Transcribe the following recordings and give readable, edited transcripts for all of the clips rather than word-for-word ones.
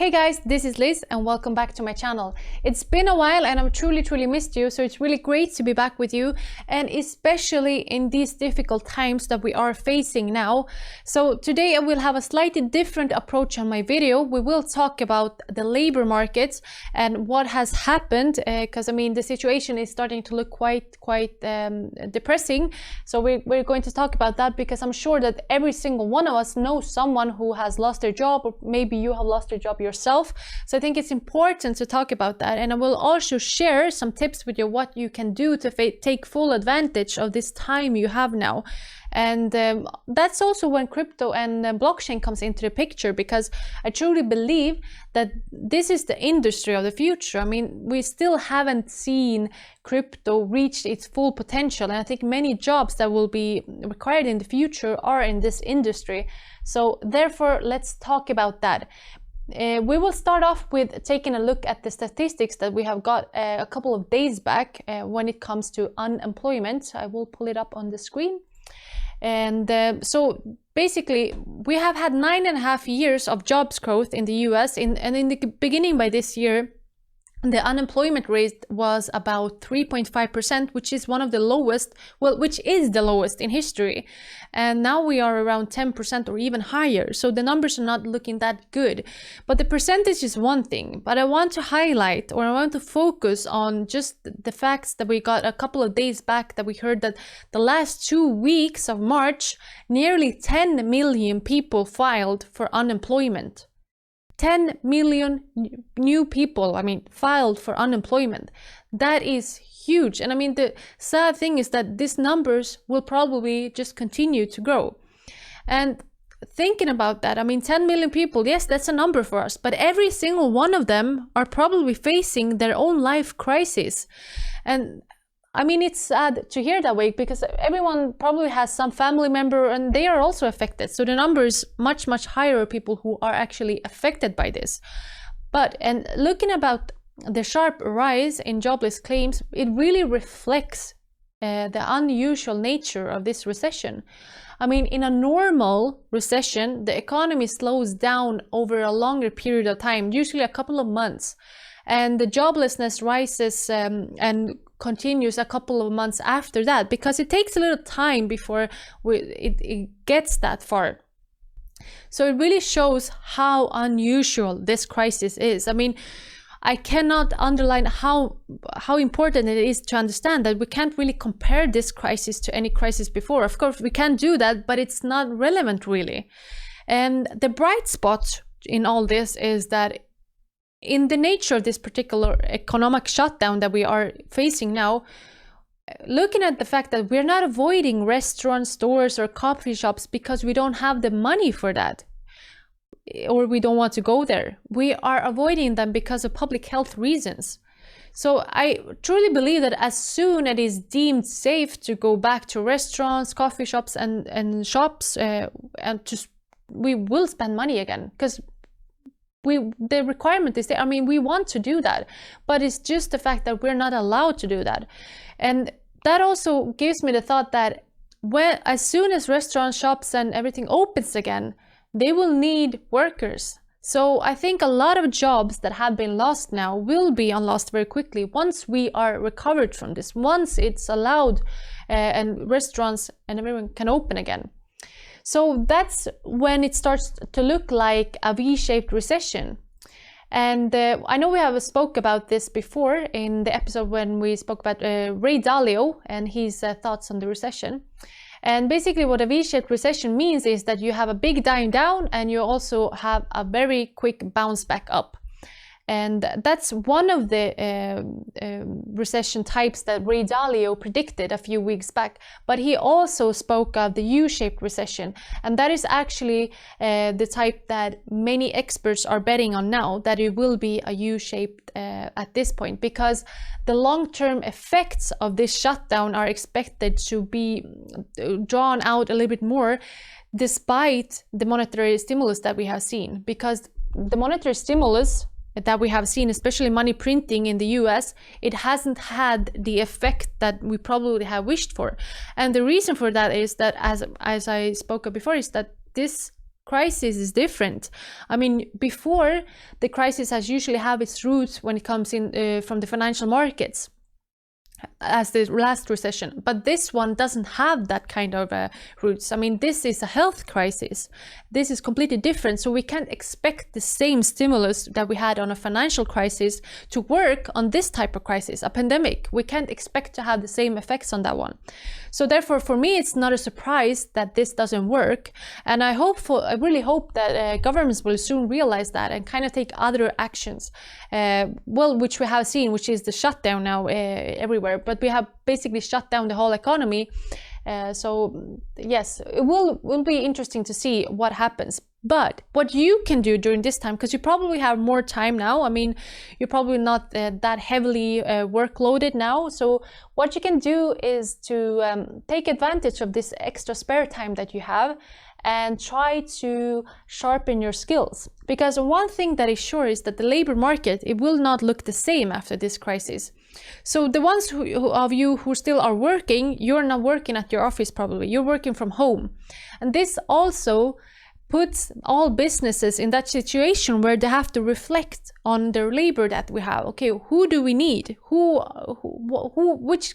Hey guys, this is Liz and welcome back to my channel. It's been a while and I've truly missed you, so it's really great to be back with you, and especially in these difficult times that we are facing now. So today I will have a slightly different approach on my video. We will talk about the labor markets and what has happened, because I mean the situation is starting to look quite depressing. So we're going to talk about that because I'm sure that every single one of us knows someone who has lost their job, or maybe you have lost your job yourself. So I think it's important to talk about that, and I will also share some tips with you what you can do to take full advantage of this time you have now. And that's also when crypto and blockchain comes into the picture, because I truly believe that this is the industry of the future. I mean, we still haven't seen crypto reach its full potential, and I think many jobs that will be required in the future are in this industry. So therefore, let's talk about that. We will start off with taking a look at the statistics that we have got a couple of days back when it comes to unemployment. I will pull it up on the screen. And so basically, we have had 9.5 years of jobs growth in the US, and in the beginning by this year, the unemployment rate was about 3.5%, which is one of the lowest, well, which is the lowest in history. And now we are around 10% or even higher. So the numbers are not looking that good. But the percentage is one thing. But I want to highlight, or I want to focus on just the facts that we got a couple of days back, that we heard that the last 2 weeks of March, nearly 10 million people filed for unemployment. 10 million new people, filed for unemployment. That is huge. And I mean, the sad thing is that these numbers will probably just continue to grow. And thinking about that, 10 million people, yes, that's a number for us, but every single one of them are probably facing their own life crisis. And I mean, it's sad to hear that way, because everyone probably has some family member and they are also affected. So the number is much higher, people who are actually affected by this. And looking about the sharp rise in jobless claims, it really reflects the unusual nature of this recession. I mean, in a normal recession, the economy slows down over a longer period of time, usually a couple of months. And the joblessness rises and continues a couple of months after that, because it takes a little time before it gets that far. So it really shows how unusual this crisis is. I mean, I cannot underline how important it is to understand that we can't really compare this crisis to any crisis before. Of course, we can do that, but it's not relevant really. And the bright spot in all this is that in the nature of this particular economic shutdown that we are facing now, looking at the fact that we're not avoiding restaurants, stores, or coffee shops because we don't have the money for that, or we don't want to go there. We are avoiding them because of public health reasons. So I truly believe that as soon as it is deemed safe to go back to restaurants, coffee shops, and shops, we will spend money again, because the requirement is there. I mean, we want to do that, but it's just the fact that we're not allowed to do that. And that also gives me the thought that as soon as restaurants, shops, and everything opens again, they will need workers. So I think a lot of jobs that have been lost now will be unlost very quickly once we are recovered from this, once it's allowed and restaurants and everyone can open again. So that's when it starts to look like a V-shaped recession. And I know we have spoke about this before in the episode when we spoke about Ray Dalio and his thoughts on the recession. And basically what a V-shaped recession means is that you have a big dying down and you also have a very quick bounce back up. And that's one of the recession types that Ray Dalio predicted a few weeks back. But he also spoke of the U-shaped recession. And that is actually the type that many experts are betting on now, that it will be a U-shaped at this point, because the long-term effects of this shutdown are expected to be drawn out a little bit more, despite the monetary stimulus that we have seen. Because the monetary stimulus that we have seen, especially money printing in the US, it hasn't had the effect that we probably have wished for. And the reason for that is that, as I spoke of before, is that this crisis is different. I mean, before, the crisis has usually have its roots when it comes in from the financial markets, as the last recession, but this one doesn't have that kind of roots. I mean, this is a health crisis. This is completely different, so we can't expect the same stimulus that we had on a financial crisis to work on this type of crisis, a pandemic. We can't expect to have the same effects on that one. So therefore, for me, it's not a surprise that this doesn't work, and I really hope that governments will soon realize that and kind of take other actions, which we have seen, which is the shutdown now everywhere. But we have basically shut down the whole economy. So yes, it will be interesting to see what happens. But what you can do during this time, because you probably have more time now, I mean, you're probably not that heavily workloaded now. So what you can do is to take advantage of this extra spare time that you have and try to sharpen your skills. Because one thing that is sure is that the labor market, it will not look the same after this crisis. So the ones of you who still are working, you're not working at your office probably, you're working from home. And this also puts all businesses in that situation where they have to reflect on their labor that we have. Okay, who do we need?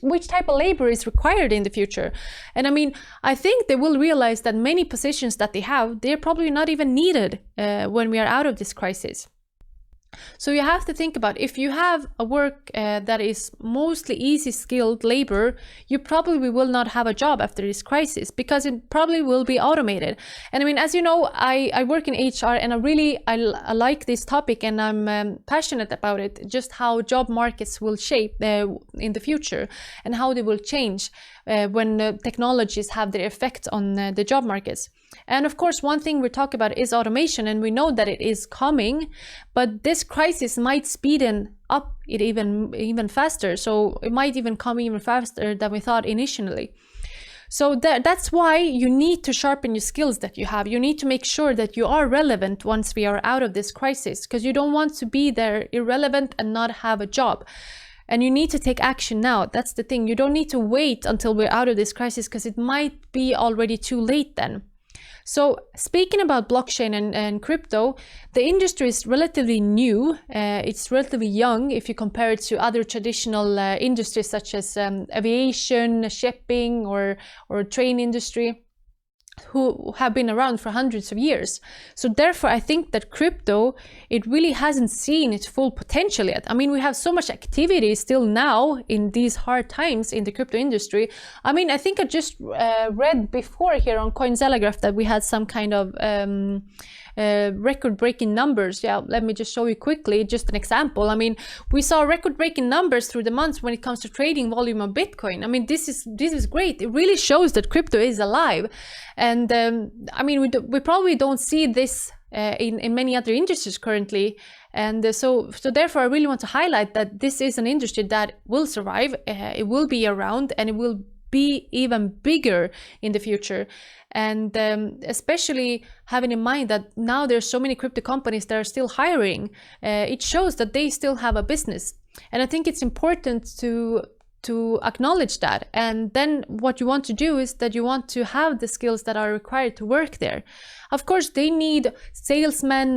Which type of labor is required in the future? And I mean, I think they will realize that many positions that they have, they're probably not even needed when we are out of this crisis. So you have to think about, if you have a work that is mostly easy skilled labor, you probably will not have a job after this crisis, because it probably will be automated. And I mean, as you know, I work in HR, and I like this topic, and I'm passionate about it, just how job markets will shape in the future and how they will change when technologies have their effect on the job markets. And of course, one thing we talk about is automation, and we know that it is coming, but this crisis might speed up it even faster. So it might even come even faster than we thought initially. So that's why you need to sharpen your skills that you have. You need to make sure that you are relevant once we are out of this crisis, because you don't want to be there irrelevant and not have a job. And you need to take action now. That's the thing. You don't need to wait until we're out of this crisis, because it might be already too late then. So speaking about blockchain and crypto, the industry is relatively new. It's relatively young if you compare it to other traditional industries such as aviation, shipping, or train industry, who have been around for hundreds of years. So therefore, I think that crypto, it really hasn't seen its full potential yet. I mean, we have so much activity still now in these hard times in the crypto industry. I mean, I think I just read before here on Cointelegraph that we had some kind of record-breaking numbers. Yeah, let me just show you quickly, just an example. I mean, we saw record-breaking numbers through the months when it comes to trading volume of Bitcoin. I mean, this is great. It really shows that crypto is alive. And I mean, we probably don't see this in many other industries currently. And so therefore, I really want to highlight that this is an industry that will survive. It will be around, and it will be even bigger in the future. And especially having in mind that now there's so many crypto companies that are still hiring, it shows that they still have a business. And I think it's important to acknowledge that. And then what you want to do is that you want to have the skills that are required to work there. Of course, they need salesmen,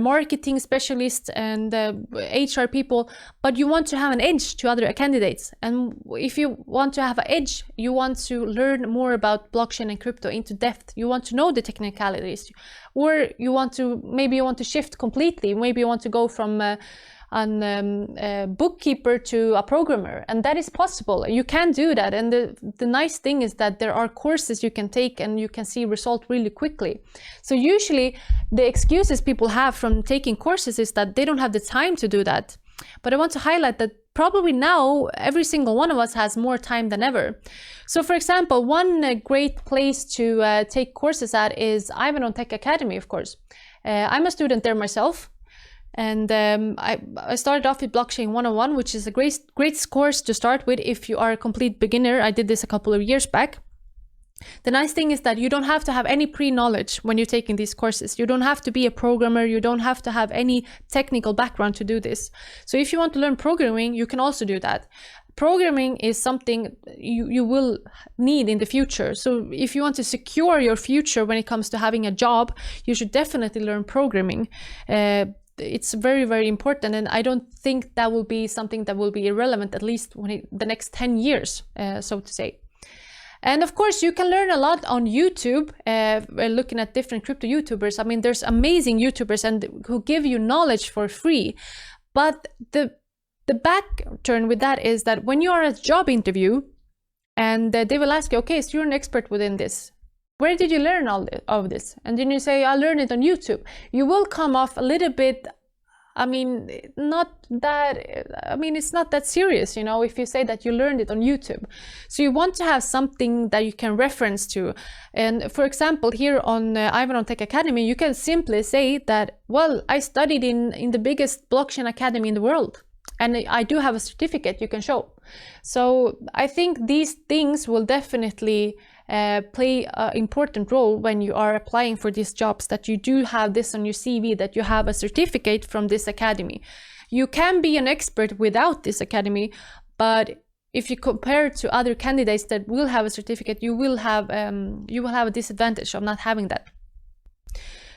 marketing specialists, and HR people, but you want to have an edge to other candidates. And if you want to have an edge, you want to learn more about blockchain and crypto into depth. You want to know the technicalities, or maybe you want to shift completely. Maybe you want to go from a bookkeeper to a programmer, and that is possible. You can do that, and the nice thing is that there are courses you can take and you can see result really quickly. So usually the excuses people have from taking courses is that they don't have the time to do that. But I want to highlight that probably now every single one of us has more time than ever. So for example, one great place to take courses at is Ivanhoe Tech Academy, of course. I'm a student there myself. And I started off with Blockchain 101, which is a great course to start with if you are a complete beginner. I did this a couple of years back. The nice thing is that you don't have to have any pre-knowledge when you're taking these courses. You don't have to be a programmer. You don't have to have any technical background to do this. So if you want to learn programming, you can also do that. programming is something you will need in the future. So if you want to secure your future when it comes to having a job, you should definitely learn programming. It's very, very important, and I don't think that will be something that will be irrelevant, at least the next 10 years, so to say. And of course, you can learn a lot on YouTube, looking at different crypto YouTubers. I mean, there's amazing YouTubers and who give you knowledge for free. But the back turn with that is that when you are at a job interview and they will ask you, okay, so you're an expert within this. Where did you learn all of this? And then you say, I learned it on YouTube. You will come off a little bit, I mean, it's not that serious, you know, if you say that you learned it on YouTube. So you want to have something that you can reference to. And for example, here on Ivan on Tech Academy, you can simply say that, well, I studied in the biggest blockchain academy in the world, and I do have a certificate you can show. So I think these things will definitely play an important role when you are applying for these jobs, that you do have this on your CV, that you have a certificate from this academy. You can be an expert without this academy, but if you compare to other candidates that will have a certificate, you will have a disadvantage of not having that.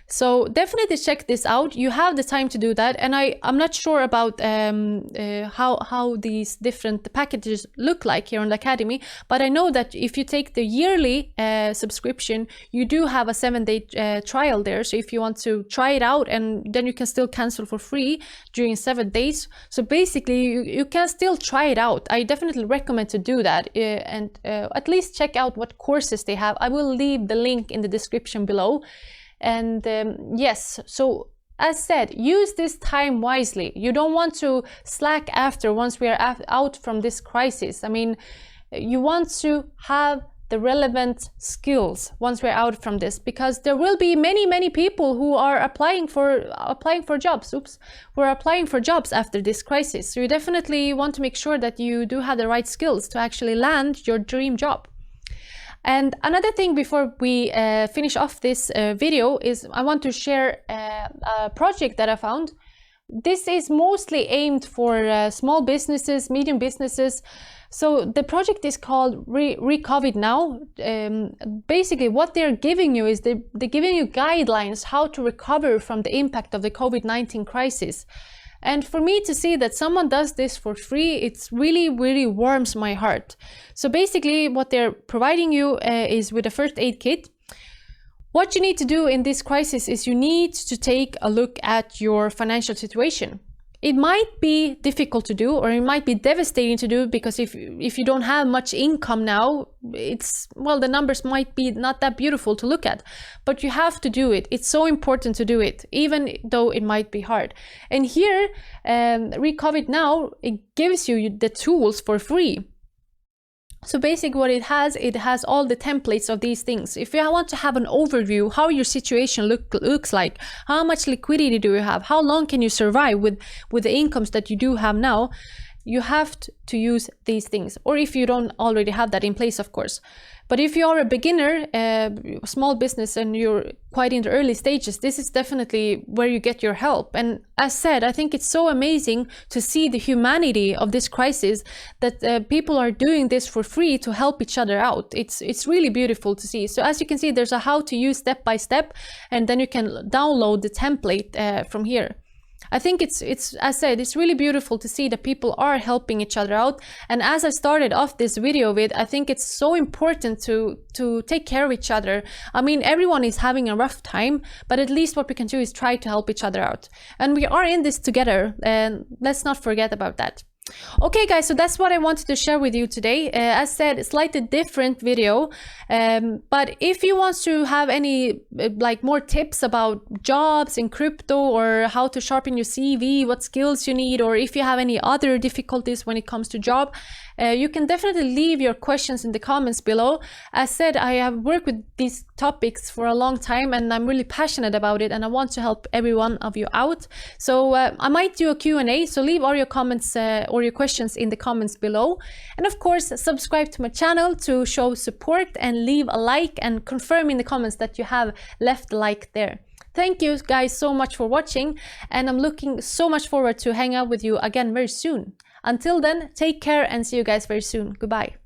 So definitely check this out. You have the time to do that, and I'm not sure about how these different packages look like here on the Academy, but I know that if you take the yearly subscription, you do have a 7-day trial there. So if you want to try it out, and then you can still cancel for free during 7 days. So basically you can still try it out. I definitely recommend to do that, and at least check out what courses they have. I will leave the link in the description below. And yes, so as said, use this time wisely. You don't want to slack after once we are out from this crisis. I mean, you want to have the relevant skills once we're out from this, because there will be many people who are applying for jobs. Who are applying for jobs after this crisis. So you definitely want to make sure that you do have the right skills to actually land your dream job. And another thing before we finish off this video is I want to share a project that I found. This is mostly aimed for small businesses, medium businesses. So the project is called Recovid Now. Basically what they're giving you is they're giving you guidelines how to recover from the impact of the COVID-19 crisis. And for me to see that someone does this for free, it's really warms my heart. So basically what they're providing you is with a first aid kit. What you need to do in this crisis is you need to take a look at your financial situation. It might be difficult to do, or it might be devastating to do, because if you don't have much income now, the numbers might be not that beautiful to look at, but you have to do it. It's so important to do it, even though it might be hard. And here, Recovid Now, it gives you the tools for free. So basically what it has all the templates of these things. If you want to have an overview, how your situation looks like, how much liquidity do you have, how long can you survive with the incomes that you do have now, you have to use these things. Or if you don't already have that in place, of course. But if you are a beginner, small business, and you're quite in the early stages, this is definitely where you get your help. And as said, I think it's so amazing to see the humanity of this crisis, that people are doing this for free to help each other out. It's really beautiful to see. So as you can see, there's a how to use step by step, and then you can download the template from here. I think it's as said, it's really beautiful to see that people are helping each other out. And as I started off this video with, I think it's so important to take care of each other. I mean, everyone is having a rough time, but at least what we can do is try to help each other out. And we are in this together, and let's not forget about that. Okay guys, so that's what I wanted to share with you today. As said, slightly different video, but if you want to have any more tips about jobs in crypto, or how to sharpen your CV, what skills you need, or if you have any other difficulties when it comes to job, you can definitely leave your questions in the comments below. As said, I have worked with these topics for a long time, and I'm really passionate about it, and I want to help every one of you out. So I might do a Q&A, so leave all your comments or your questions in the comments below. And of course, subscribe to my channel to show support, and leave a like and confirm in the comments that you have left a like there. Thank you guys so much for watching, and I'm looking so much forward to hang out with you again very soon. Until then, take care and see you guys very soon. Goodbye.